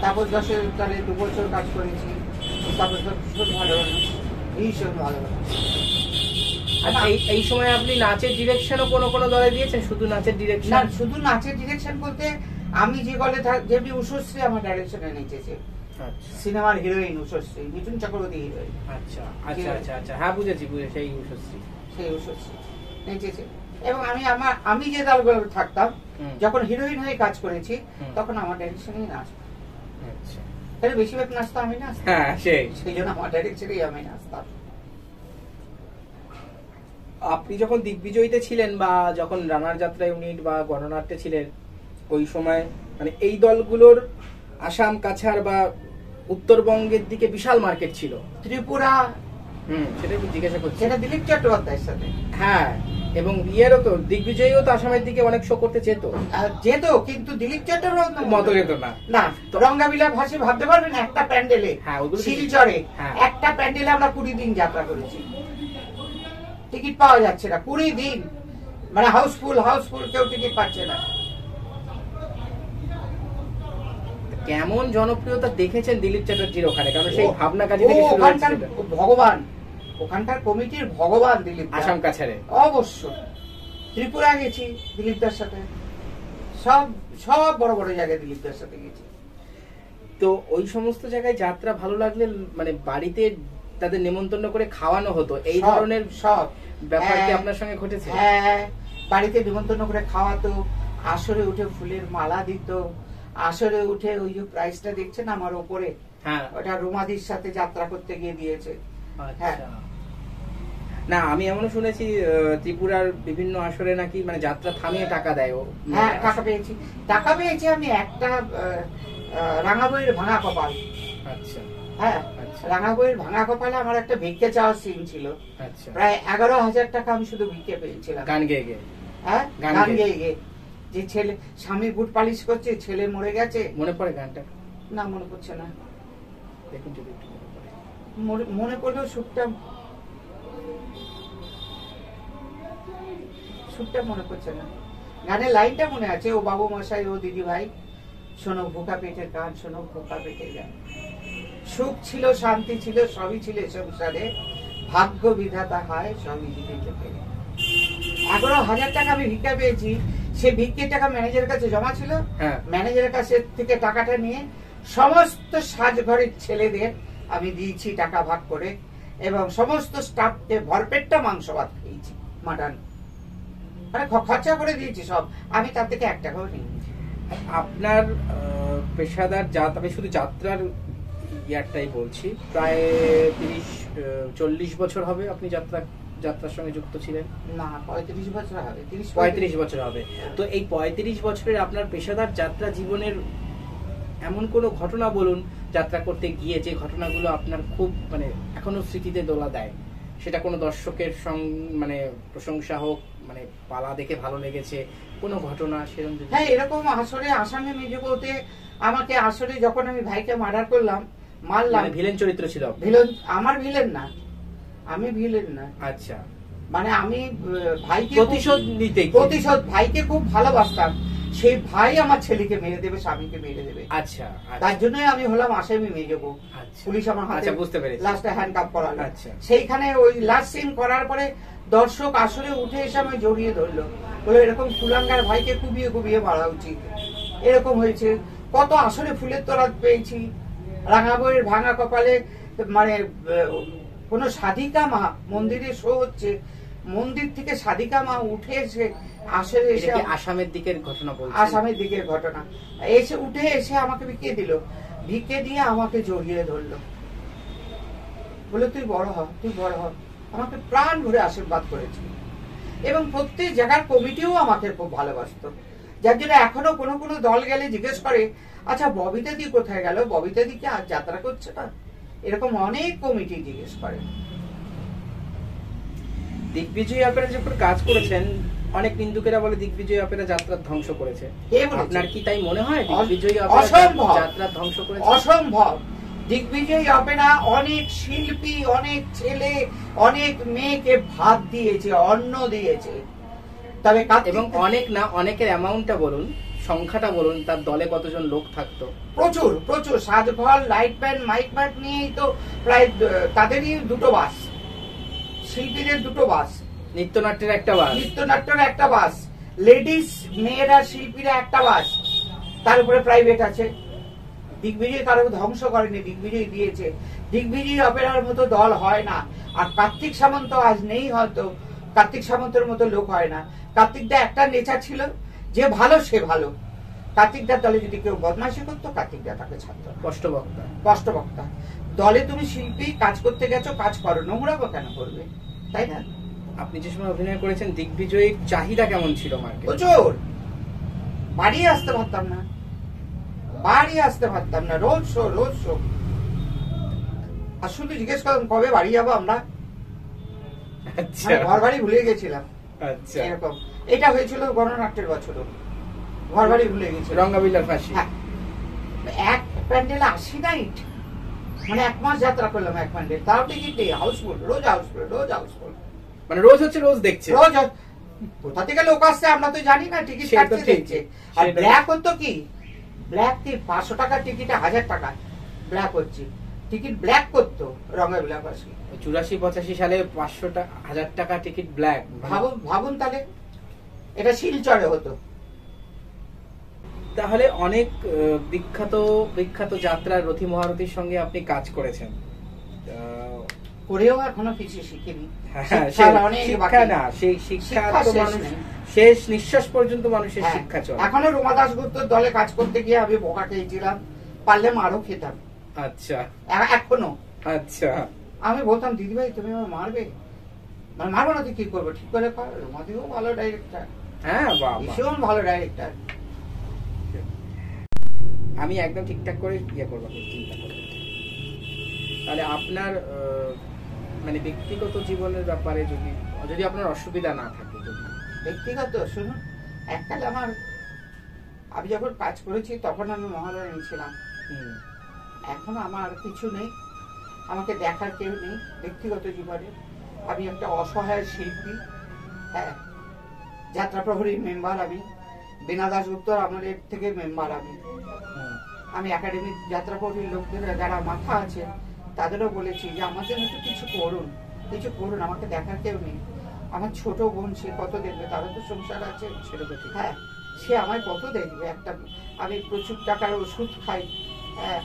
তাপস দাসের দলে 2 বছর কাজ করেছি। তাপস দাস ভীষণ ভালো, ভীষণ ভালো। এই সময় আপনি নাচের ডিরেকশনও কোনো দলে দিয়েছেন? শুধু নাচের ডিরেকশন? না, শুধু নাচের ডিরেকশন বলতে আমি যে গলে যেমনি উষশ্রী আমার ডাইরেকশনে নেচেছে। সিনেমার হিরোইন উষশ্রী, মিঠুন চক্রবর্তী হিরোইন। আচ্ছা আচ্ছা আচ্ছা আচ্ছা, হ্যাঁ বুঝেছি, সেই উষশ্রী। সেই ওষুধ নেচেছে। এবং আমি যে দলগুলো থাকতাম, যখন হিরোইন হয়ে কাজ করেছি, তখন আমার ডাইরেকশনেই নাচ। আচ্ছা, তাহলে বেশিরভাগ নাচতো আমি নাচতাম। হ্যাঁ, সেই জন্য আমার ডাইরেকশনেই আমি নাচতাম। আপনি যখন দিগ্বিজয়ীতে ছিলেন বা যখন রানার যাত্রা ইউনিট বা গণনাট্যে ছিলেন, ওই সময় মানে এই দলগুলোর আসাম, কাছাড় বা উত্তরবঙ্গের দিকে বিশাল মার্কেট ছিল। ত্রিপুরা, সেটা একটু জিজ্ঞাসা করছি। সেটা দিলীপ চট্টোপাধ্যায়ের সাথে। হ্যাঁ, এবং ইয়েরও তো দিগ্বিজয়ীও তো আসামের দিকে অনেক শো করতে যেত। যেত, কিন্তু দিলীপ চট্টোপাধ্যায় মতো যেত না। না, রঙ্গাবিলা ভাসে ভাবতে পারবেন একটা প্যান্ডেলে, শিলচরে একটা প্যান্ডেলে আমরা 20 দিন যাত্রা করেছি। টিকিট পাওয়া যাচ্ছে না 20 দিন, মানে হাউসফুল, কেউ টিকিট পাচ্ছে না। কেমন জনপ্রিয়তা দেখেছেন দিলীপ চ্যাটার্জির ওখানে? কারণ সেই ভাবনা কাজী থেকে শুরু হয়েছে। ভগবান, ওখানকার কমিটির ভগবান দিলীপ। আসাম কাছাড়ে অবশ্য ত্রিপুরা গেছি দিলীপদার সাথে, সব সব বড় বড় জায়গায় দিলীপদার সাথে গেছি। তো ওই সমস্ত জায়গায় যাত্রা ভালো লাগলে মানে বাড়িতে তাদের নিমন্ত্রণ করে খাওয়ানো হতো, এই ধরনের সব ব্যাপার কি আপনার সঙ্গে ঘটেছে? হ্যাঁ, বাড়িতে নিমন্ত্রণ করে খাওয়াতো, আসরে উঠে ফুলের মালা দিত, আসরে উঠে ওই যে প্রাইসটা দেখছেন আমার ওপরে, হ্যাঁ, ওটা রুমাদির সাথে যাত্রা করতে গিয়ে দিয়েছে। হ্যাঁ, না আমি এমনও শুনেছি ত্রিপুরার বিভিন্ন আসরে নাকি মানে যাত্রা থামিয়ে টাকা দেয়। হ্যাঁ, টাকা পেয়েছি আমি একটা রাঙাবইয়ের ভাঙা কপাল। আচ্ছা, হ্যাঁ, রাঙাবইয়ের ভাঙা কপালে আমার একটা ভিক্ষে চাওয়ার সিন ছিল। আচ্ছা, প্রায় 11,000 টাকা আমি শুধু ভিক্ষে পেয়েছিলাম গান গেয়ে গিয়ে। হ্যাঁ, গান গেয়ে গিয়ে। যে ছেলে স্বামী বুট পালিশ করছে, ছেলে মরে গেছে। মনে পড়ে গানটা? না, মনে পড়ছে না। দেখুন যদি একটু মনে পড়ে। মনে পড়লেও সুরটা মনে পড়ছে না। গানের লাইনটা মনে আছে, ও বাবু মশাই, ও দিদি ভাই, শোনো ভোকা পেটের গান, শোনো ভোকা পেটের গান। সুখ ছিল, শান্তি ছিল, সবই ছিল সংসারে, ভাগ্য বিধাতা হয় সবই দিতে পেরে। 11,000 টাকা আমি ভিক্ষা পেয়েছি। সে ভিক্ষের টাকা ম্যানেজারের কাছে জমা ছিল। ম্যানেজারের কাছে থেকে টাকাটা নিয়ে সমস্ত সাজঘরের ছেলেদের আমি দিয়েছি টাকা ভাগ করে, এবং সমস্ত স্টাফকে ভরপেটটা মাংস ভাত খেয়েছি, মাটন, মানে খরচা করে দিয়েছি সব। আমি তার থেকে 1 টাকাও নিই। আপনার পেশাদার আমি শুধু যাত্রার ইয়ারটাই বলছি, প্রায় 30-40 বছর হবে আপনি যাত্রার সঙ্গে যুক্ত ছিলেন? না, 35 বছর হবে। 35 বছর হবে। তো এই 35 বছরের আপনার পেশাদার যাত্রা জীবনের এমন কোনো ঘটনা বলুন যাত্রা করতে গিয়ে, যে ঘটনাগুলো আপনার খুব মানে এখনো স্মৃতিতে দোলা দেয়, সেটা কোনো দর্শকের মানে প্রশংসা হোক, মানে পালা দেখে ভালো লেগেছে কোনো ঘটনা সেরকম? হ্যাঁ, এরকম আসলে আসামে মেজবতে আমাকে আসলে যখন আমি ভাইকে মার্ডার করলাম, মারলাম, ভিলেন চরিত্র ছিল? ভিলেন, আমার ভিলেন না, আমি ভিলেন না। আচ্ছা, মানে আমি ভাইকে প্রতিশোধ ভাইকে খুব ভালোবাসতাম। সেই ভাই আমার ছেলেকে মেরে দেবে, স্বামীকে মেরে দেবে। আচ্ছা, তার জন্যই আমি হলাম আসামি মেজবো। পুলিশ আমার হাতে বুঝতে পেরেছি, লাস্টে হ্যান্ডকাপ করালো। আচ্ছা, সেইখানে ওই লাস্ট সিন করার পরে দর্শক আসলে উঠে এসে আমি জড়িয়ে ধরলো, বলে এরকম কুলাঙ্গার ভাইকে কুবিয়ে কুবিয়ে মারা উচিত। এরকম হয়েছে। কত আসলে ফুলের তোড়া পেয়েছি। রাঙাবইয়ের ভাঙা কপালে মানে কোন সাধিকা মা মন্দিরে শো হচ্ছে, মন্দির থেকে সাধিকা মা উঠে এসে আসলে এসে আসামের দিকের ঘটনা বলছি, আসামের দিকের ঘটনা, এসে উঠে এসে আমাকে ভিক্ষে দিল, ভিক্ষে দিয়ে আমাকে জড়িয়ে ধরলো, বলে তুই বড় হ, তুই বড় হ। আমাকে প্রাণ ভরে আশীর্বাদ করেছে, এবং প্রত্যেক জায়গার কমিটিও আমাকে খুব ভালোবাসতো, যার জন্য এখনো কোনো কোনো দল গেলে জিজ্ঞেস করে, আচ্ছা ববিতা দি কোথায় গেল, ববিতা দি কি আজ যাত্রা করছে না, এরকম অনেক কমিটি জিজ্ঞেস করে। দিগ্বিজয়ী অপেরা যখন কাজ করেছেন, অনেক নিন্দুকেরা বলে দিগ্বিজয়ী অপেরা যাত্রা ধ্বংস করেছে। আপনার কি তাই মনে হয় দিগ্বিজয়ী অপেরা যাত্রা ধ্বংস করেছে? অসম্ভব। দিগ্বিজয়ী অপেরা অনেক শিল্পী, অনেক ছেলে, অনেক মেয়েকে ভাত দিয়েছে, অন্ন দিয়েছে। তবে এবং অনেক না, অনেকের অ্যামাউন্টটা বলুন, সংখ্যাটা বলুন, তার দলে কতজন লোক থাকতো? প্রচুর প্রচুর। সাজঘর, লাইট ব্যান্ড, মাইক ব্যান্ড নিয়েই তো প্রায় তাদেরই 2টো বাস, শিল্পীদের 2টো বাস, নৃত্যনাট্যের একটা বাস, নৃত্যনাট্যের একটা বাস, লেডিস মেয়েরা শিল্পীরা একটা বাস, তার উপরে প্রাইভেট আছে। দিগ্বিজয় কারো ধ্বংস করেনি, দিগ্বিজয় দিয়েছে। দিগ্বিজয় অপেরার মতো দল হয় না। আর কার্তিক সামন্ত আজ নেই, হয়তো কার্তিক সামন্তের মতো লোক হয় না। কার্তিকদা একটা নেচার ছিল, যে ভালো সে ভালো। কার্তিকদার দলে যদি কেউ বদমাইশি করতো, কার্তিকদা তাকে ছাড়তো না। স্পষ্টবক্তা। দলে তুমি শিল্পী, কাজ করতে গেছো, কাজ করো, নোংরামো কেন করবে, তাই না? আপনি যে সময় অভিনয় করেছেন, দিগ্বিজয়ীর চাহিদা কেমন ছিল মার্কেটে? প্রচুর। বাড়ি আসতে পারতাম না, রোজ শো। আর শুধু জিজ্ঞেস করলাম কবে বাড়ি যাবো আমরা, ঘর বাড়ি ভুলে গেছিলাম। আচ্ছা, এরকম। এটা হয়েছিল গণনাট্যের বছর, ঘর বাড়ি ভুলে গেছি। রঙ্গাবিলার ফাঁসি। এক প্যান্ডেলে 80 নাইট, মানে 1 মাস যাত্রা করলাম এক প্যান্ডেল, তাও টিকিট নেই, হাউসফুল, রোজ হাউসফুল। মানে রোজ হচ্ছে, রোজ দেখছে, রোজ। কোথা থেকে লোক আসছে আমরা তো জানি না, টিকিট কাটতে দেখছে। আর ব্ল্যাক হতো কি, ব্ল্যাক কি 500 টাকার টিকিটে 1000 টাকা ব্ল্যাক হচ্ছে, টিকিট ব্ল্যাক করতো রঙ্গাবিলা ফাঁসি। 84-85 সালে 500-1000 টাকা টিকিট ব্ল্যাক। ভাবুন তাহলে, এটা শিলচরে হতো। তাহলে অনেক বিখ্যাত যাত্রার রথী মহারথীর সঙ্গে আপনি কাজ করেছেন, করেও এখনো কিছু শিখিনি। শেষ নিঃশ্বাস পর্যন্ত মানুষের শিক্ষা চলে। এখনো রোমা দাশগুপ্তর দলে কাজ করতে গিয়ে আমি বোকা খেয়েছিলাম, পারলে মারও খেতাম। আচ্ছা, এখনো। আচ্ছা, আমি বলতাম দিদি ভাই তুমি আমার মারবে, মানে মারবো না তো কি করবো, ঠিক করে কর। রোমাদিও ভালো ডাইরেক্টর, হ্যাঁ, ভীষণ ভালো ডাইরেক্টর। আমি একদম ঠিকঠাক করে করবো, চিন্তা করবো। তাহলে আপনার মানে ব্যক্তিগত জীবনের ব্যাপারে যদি আপনার অসুবিধা না থাকে, ব্যক্তিগত শুনুন, এককালে আমি যখন কাজ করেছি তখন আমি মহালয়া ছিলাম। এখন আমার কিছু নেই, আমাকে দেখার কেউ নেই ব্যক্তিগত জীবনে। আমি একটা অসহায় শিল্পী। হ্যাঁ, যাত্রা প্রহরীর মেম্বার আমি, বীণা দাশগুপ্তর আমাদের থেকে মেম্বার আমি একাডেমিক যাত্রা প্রহরীর লোকদের যারা মাথা আছে তাদেরও বলেছি যে আমার জন্য একটু কিছু করুন, আমাকে দেখার কেউ নেই। আমার ছোট বোন, সে কত দেখবে, তারও তো সংসার আছে। হ্যাঁ, সে আমায় কত দেখবে। আমি প্রচুর টাকার ওষুধ খাই। হ্যাঁ,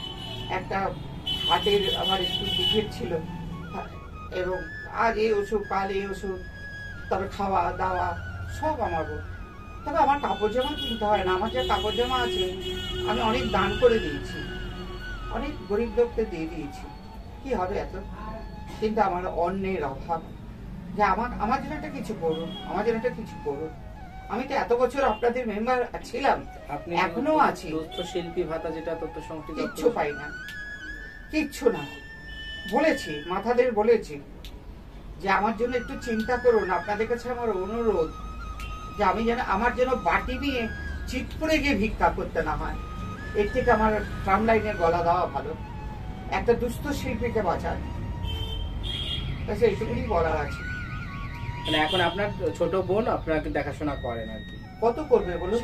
একটা হার্টের আমার একটু টিকিট ছিল, এবং আজ এই ওষুধ, কাল এই ওষুধ, তবে খাওয়া দাওয়া সব আমার। তবে আমার কাপড় জামা কিনতে হয় না, আমার যে কাপড় জামা আছে আমি অনেক দান করে দিয়েছি, অনেক গরিব লোককে দিয়ে দিয়েছি। কি হবে এত? কিন্তু আমার অন্যের অভাব, যে আমার জন্য একটা কিছু করুন, আমি তো এত বছর আপনাদের মেম্বার ছিলাম, এখনো আছি। শিল্পী ভাতা যেটা তথ্য সংস্কৃতি, কিচ্ছু পাই না, কিচ্ছু না। বলেছি, মাথাদের বলেছি যে আমার জন্য একটু চিন্তা করুন। আপনাদের কাছে আমার অনুরোধ যে আমি যেন, আমার যেন বাটি নিয়ে চিতপুরে গিয়ে ভিক্ষা করতে না হয়। এর থেকে আমার ট্রাম লাইনে গলা দেওয়া ভালো, একটা দুস্থ শিল্পীকে বাঁচায়। এইটুকুনি বলার আছে। মানে এখন আপনার ছোট বোন আপনাকে দেখাশোনা করেন আর কি, কত করবে বলুন,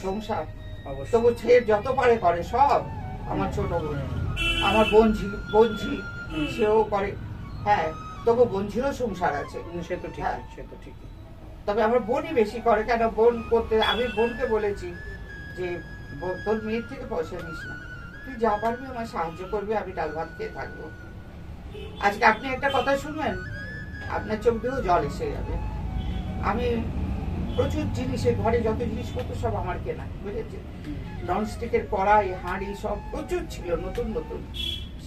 সংসার। তবু ছেলে যত পারে করে সব। আমার ছোট বোন, আমার বোনঝি সেও করে। হ্যাঁ, তবু বোনঝিরও সংসার আছে। সে তো ঠিক। তবে আমার বোনই বেশি করে। কেন বোন করতে, আমি বোনকে বলেছি যে তোর মেয়ের থেকে পয়সা নিস না, তুই যা পারবি আমার সাহায্য করবি, আমি ডাল ভাত খেয়ে থাকবো। আজকে আপনি একটা কথা শুনবেন, আপনার চোখ দিয়েও জল এসে যাবে। আমি প্রচুর জিনিসের ঘরে যত জিনিসপত্র সব আমার কেনা, বুঝেছেন? ননস্টিকের কড়াই, হাঁড়ি সব প্রচুর ছিল, নতুন,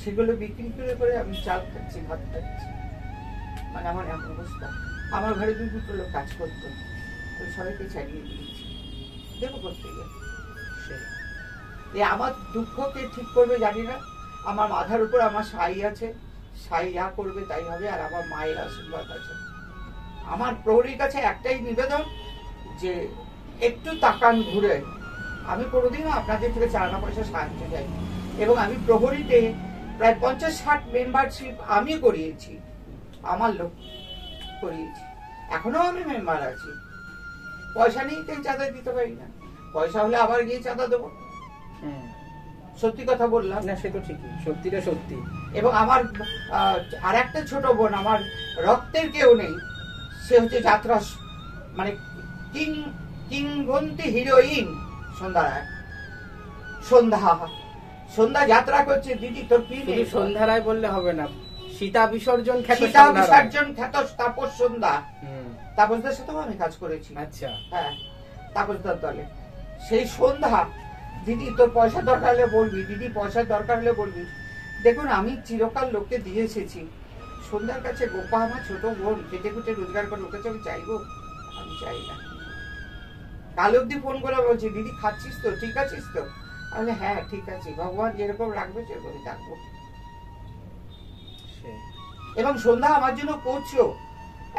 সেগুলো বিক্রি করে আমি চাল খাচ্ছি, ভাত খাচ্ছি। মানে আমার এমন অবস্থা। আমার ঘরে 2 লোক কাজ করতো, সবাইকে ছাড়িয়ে দিয়েছি। দেবো করতে গিয়ে আমার দুঃখকে ঠিক করবে জানি না। আমার মাথার উপর আমার সাই আছে, সাই যা করবে তাই হবে। আর আমার মায়ের আশীর্বাদ আছে। আমার প্রহরীর কাছে একটাই নিবেদন যে একটু তাকান ঘুরে। আমি কোনোদিনও আপনাদের থেকে চার আনা পয়সা সাহায্য চাই, এবং আমি প্রহরীতে প্রায় 50-60 মেম্বারশিপ আমি করিয়েছি, আমার লোক করিয়েছি। এখনো আমি মেম্বার আছি। পয়সা নেই তাই চাঁদা দিতে পারি না, পয়সা হলে আবার গিয়ে চাঁদা দেবো। সত্যি কথা বললাম না, সে তো ঠিকই, সত্যিটা সত্যি। এবং আমার আর একটা ছোট বোন, আমার রক্তের কেউ নেই, সে হচ্ছে যাত্রা, মানে কিংবদন্তি হিরোইন সন্ধ্যা রায়। সন্ধ্যা যাত্রা করছে। দিদি তোর কি? সন্ধ্যা রায় বললে হবে না, সীতা বিসর্জন খ্যাত সীতা সন্ধ্যা রায়। বিসর্জন খ্যাত তাপস সন্ধ্যা, হুম, তাপসদার সাথেও আমি কাজ করেছি। আচ্ছা, হ্যাঁ, তাপসদার দলে। সেই সন্ধ্যা, দিদি তোর পয়সা দরকার হলে বলবি, দিদি পয়সার দরকার হলে বলবি। দেখুন, আমি চিরকাল লোককে দিয়ে এসেছি। সন্ধ্যার কাছে গোপা আমার ছোট বোন, খেটে খুটে রোজগার করে, ওর কাছে আমি চাইবো? আমি চাই না। কাল অব্দি ফোন করে বলছি, দিদি খাচ্ছিস তো, ঠিক আছিস তো? আমি হ্যাঁ ঠিক আছে, ভগবান যেরকম রাখবে সেরকমই থাকবো। এবং সন্ধ্যা আমার জন্য করছো,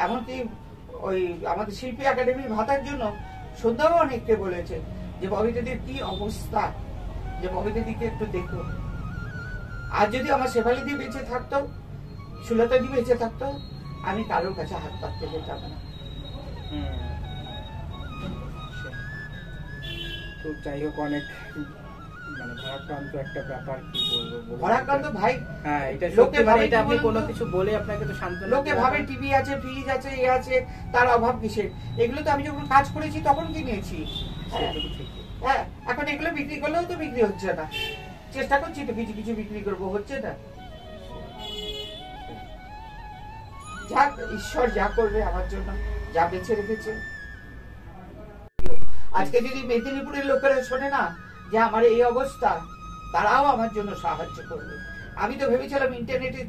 এমনকি ওই আমাদের শিল্পী একাডেমির ভাতার জন্য সন্ধ্যাও অনেককে বলেছে যে ববি দিদির কি অবস্থা, যে ববি দিদিকে একটু দেখো। আর যদি আমার শেফালি দি বেঁচে থাকতো, সুলতা দি বেঁচে থাকতো, আমি কারোর কাছে হাত পাততে যেতাম না। তো যাই হোক, অনেক মানে ভারাক্রান্ত একটা ব্যাপার, কি বলবো। ভারাক্রান্ত ভাই, হ্যাঁ, এটা লোকে সত্যি, মানে ভাবে এটা কি আপনি বলুন কোনো তো? কিছু বলে আপনাকে তো সান্ত্বনা লোকে দেওয়া ভাবে হয়। টিভি আছে, ফ্রিজ আছে, এ আছে, তার অভাব কিসের? এগুলো তো আমি যখন কাজ করেছি তখন কিনেছি। হ্যাঁ, সেটুকু ঠিক। হ্যাঁ, এখন এগুলো বিক্রি করলেও তো বিক্রি হচ্ছে না। চেষ্টা করছি তো কিছু কিছু বিক্রি করবো, হচ্ছে না। যাক, ঈশ্বর যা করবে আমার জন্য, যা বেছে রেখেছে। আজকে যদি মেদিনীপুরের লোকেরা শোনে না যে আমার এই অবস্থা, তারাও আমার জন্য সাহায্য করবে। আমি তো ভেবেছিলাম ইন্টারনেটে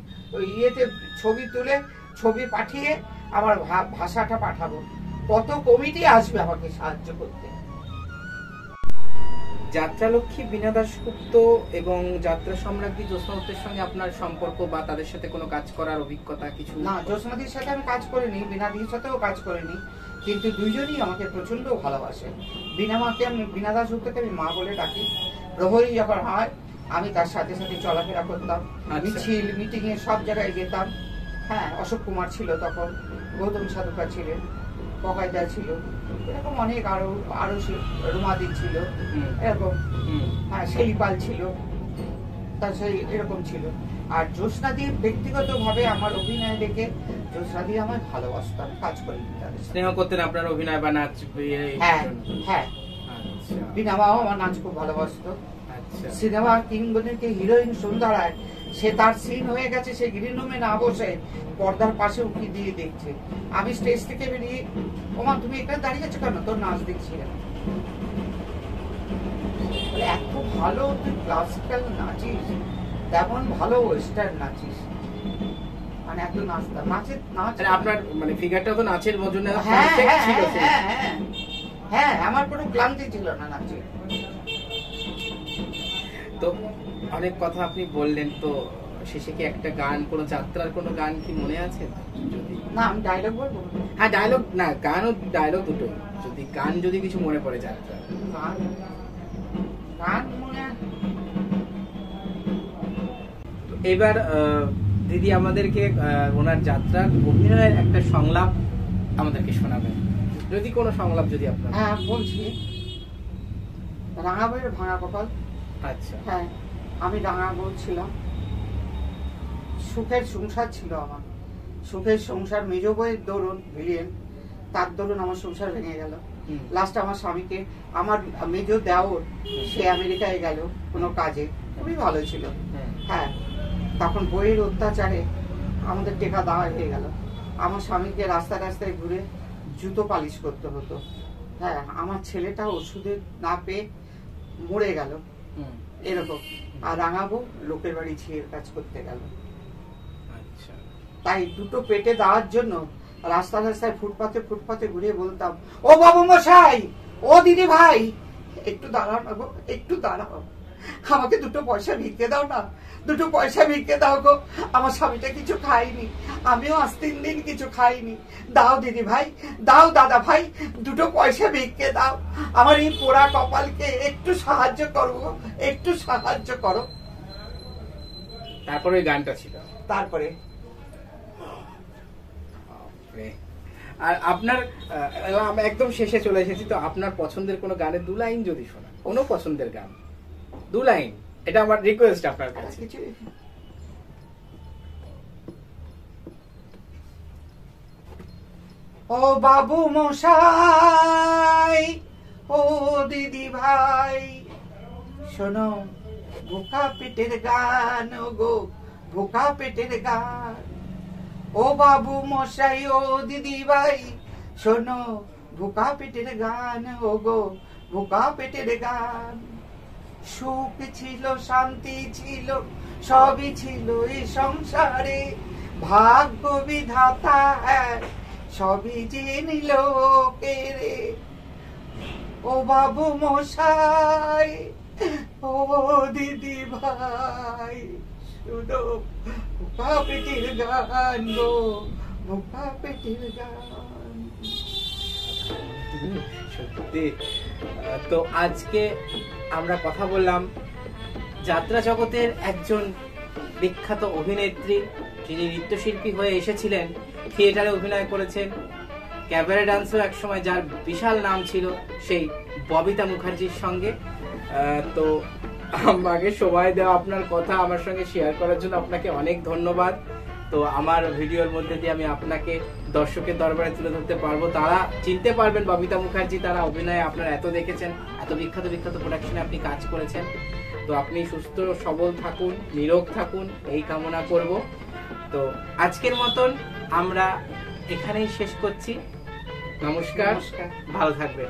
ইয়েতে ছবি তুলে, ছবি পাঠিয়ে আমার ভাষাটা পাঠাবো। কত কমিটি আসবে আমাকে সাহায্য করতে। যাত্রালক্ষ্মী বীণা দাশগুপ্ত এবং যাত্রা সম্রাজ্ঞী জ্যোৎস্নাদের সঙ্গে আপনার সম্পর্ক বা তাদের সাথে কোনো কাজ করার অভিজ্ঞতা কিছু? না, জ্যোৎস্নাদির সাথে আমি কাজ করিনি, বীণাদির সাথেও কাজ করিনি, কিন্তু দুইজনই আমাকে প্রচন্ড ভালোবাসে। বীণা মাকে আমি, বীণা দাশগুপ্তকে আমি মা বলে ডাকি। প্রহরী যখন হয় আমি তার সাথে সাথে চলাফেরা করতাম, মিছিল মিটিং এ সব জায়গায় যেতাম। হ্যাঁ, অশোক কুমার ছিল তখন, গৌতম সাধুকা ছিলেন, পকাইদা ছিল, এরকম অনেক আরো আরো রুমাদি ছিল, এরকম। হ্যাঁ, শেলিপাল ছিল, তার সেই এরকম ছিল। আর জ্যোৎস্নাদি ব্যক্তিগত ভাবে আমার অভিনয় দেখে জ্যোৎস্নাদি আমার ভালোবাসতাম, কাজ করি তাদের সাথে। স্নেহ করতেন আপনার অভিনয় বা নাচ? হ্যাঁ হ্যাঁ, আচ্ছা, বীণা মাও আমার নাচ খুব ভালোবাসতো। আচ্ছা। সিনেমা কিংবদন্তি হিরোইন সন্ধ্যা রায়, সে তার সিন হয়ে গেছে, সে গ্রিন রুমে না বসে পর্দার পাশে উঁকি দিয়ে দেখছে। আমি স্টেজ থেকে বেরিয়ে, ওমা তুমি এখানে দাঁড়িয়ে আছো কেন, তোর নাচ দেখছি। এত ভালো তুই ক্লাসিক্যাল নাচিস, তেমন ভালো ওয়েস্টার্ন নাচিস, মানে এত নাচতাম। নাচের নাচ আপনার মানে ফিগারটা তো নাচের মজনে হ্যাঁ perfect ছিল। হ্যাঁ হ্যাঁ হ্যাঁ, আমার কোনো ক্লান্তি ছিল না নাচে। তো অনেক কথা আপনি বললেন, তো শেষে কি একটা গান, কোনো যাত্রার কোনো গান কি মনে আছে? যদি না, আমি ডায়লগ বলবো। হ্যাঁ, ডায়লগ না, গান ও ডায়লগ দুটো, যদি গান যদি কিছু মনে পড়ে যাত্রা। গান গান মনে তো এবার দিদি আমাদেরকে ওনার যাত্রার অভিনয়ের একটা সংলাপ আমাদেরকে শোনাবেন, যদি কোনো সংলাপ যদি আপনার। হ্যাঁ বলছি, রাঙা বইয়ের ভাঙা কপাল। আচ্ছা, হ্যাঁ, আমি রাঙা বউ ছিলাম, সুখের সংসার ছিল আমার। সুখের সংসার, মেজ বইয়ের দরুন ভিলিয়েন, তার দরুন আমার সংসার ভেঙে গেল। লাস্ট আমার স্বামীকে, আমার মেজ দেওর, সে আমেরিকায় গেল কোনো কাজে, খুবই ভালো ছিল। হ্যাঁ, তখন বইয়ের অত্যাচারে আমাদের টেকা দেওয়া হয়ে গেল। আমার স্বামীকে রাস্তায় রাস্তায় ঘুরে জুতো পালিশ করতে হতো। হ্যাঁ, আমার ছেলেটা ওষুধে না পেয়ে মরে গেল, এরকম। আর রাঙাবো লোকের বাড়ি ঝিয়ের কাজ করতে গেল। তাই দুটো পেটে দেওয়ার জন্য রাস্তা রাস্তায় ফুটপাতে ফুটপাতে ঘুরে বলতাম, ও বাবু মশাই, ও দিদি ভাই, একটু দাঁড়াও না গো, একটু দাঁড়াও, আমাকে দুটো পয়সা ভিক্ষে দাও না, দুটো পয়সা ভিক্ষে দাও গো। আমার স্বামীটা কিছু খাইনি, আমিও আজ 3 দিন কিছু খাইনি, দাও দিদি ভাই, দাও দাদা ভাই, দুটো পয়সা ভিক্ষে দাও, আমার এই পোড়া কপালকে একটু সাহায্য করো, একটু সাহায্য করো। তারপরে ওই গানটা ছিল। তারপরে আর আপনার একদম শেষে চলে এসেছি, তো আপনার পছন্দের কোনো গানের 2 লাইন যদি শোনান, কোনো পছন্দের গান 2 লাইন, এটা আমার রিকোয়েস্ট আপনার কাছে। কিছু ও বাবু মশাই, ও দিদি ভাই, শোনো বোকা পেটের গান গো, ভোকা পেটের গান। ও বাবু মশাই, ও দিদি ভাই, শোনো ভোকা পেটের গান, ও গো ভোকা পেটের গান। সুখ ছিল, শান্তি ছিল, সবই ছিল এই সংসারে, ভাগ্য বিধাতা এক সবই যে নিল কেড়ে। ও বাবু মশাই, ও দিদি ভাই, শুনো ভোকা পেটের গান গো, ভোকা পেটের গান। সত্যি। তো আজকে আমরা কথা বললাম যাত্রা জগতের একজন বিখ্যাত অভিনেত্রী, যিনি নৃত্যশিল্পী হয়ে এসেছিলেন, থিয়েটারে অভিনয় করেছেন, ক্যাবারে ডান্সও একসময় যার বিশাল নাম ছিল, সেই ববিতা মুখার্জির সঙ্গে। তো আমাকে সময় দেওয়া, আপনার কথা আমার সঙ্গে শেয়ার করার জন্য আপনাকে অনেক ধন্যবাদ। তো আমার ভিডিওর মধ্যে দিয়ে আমি আপনাকে দর্শকের দরবারে তুলে ধরতে পারবো, তারা চিনতে পারবেন ববিতা মুখার্জি, তারা অভিনয়ে আপনারা এত দেখেছেন, এত বিখ্যাত বিখ্যাত প্রোডাকশনে আপনি কাজ করেছেন। তো আপনি সুস্থ সবল থাকুন, নিরোগ থাকুন, এই কামনা করব। তো আজকের মতন আমরা এখানেই শেষ করছি। নমস্কার, ভালো থাকবেন।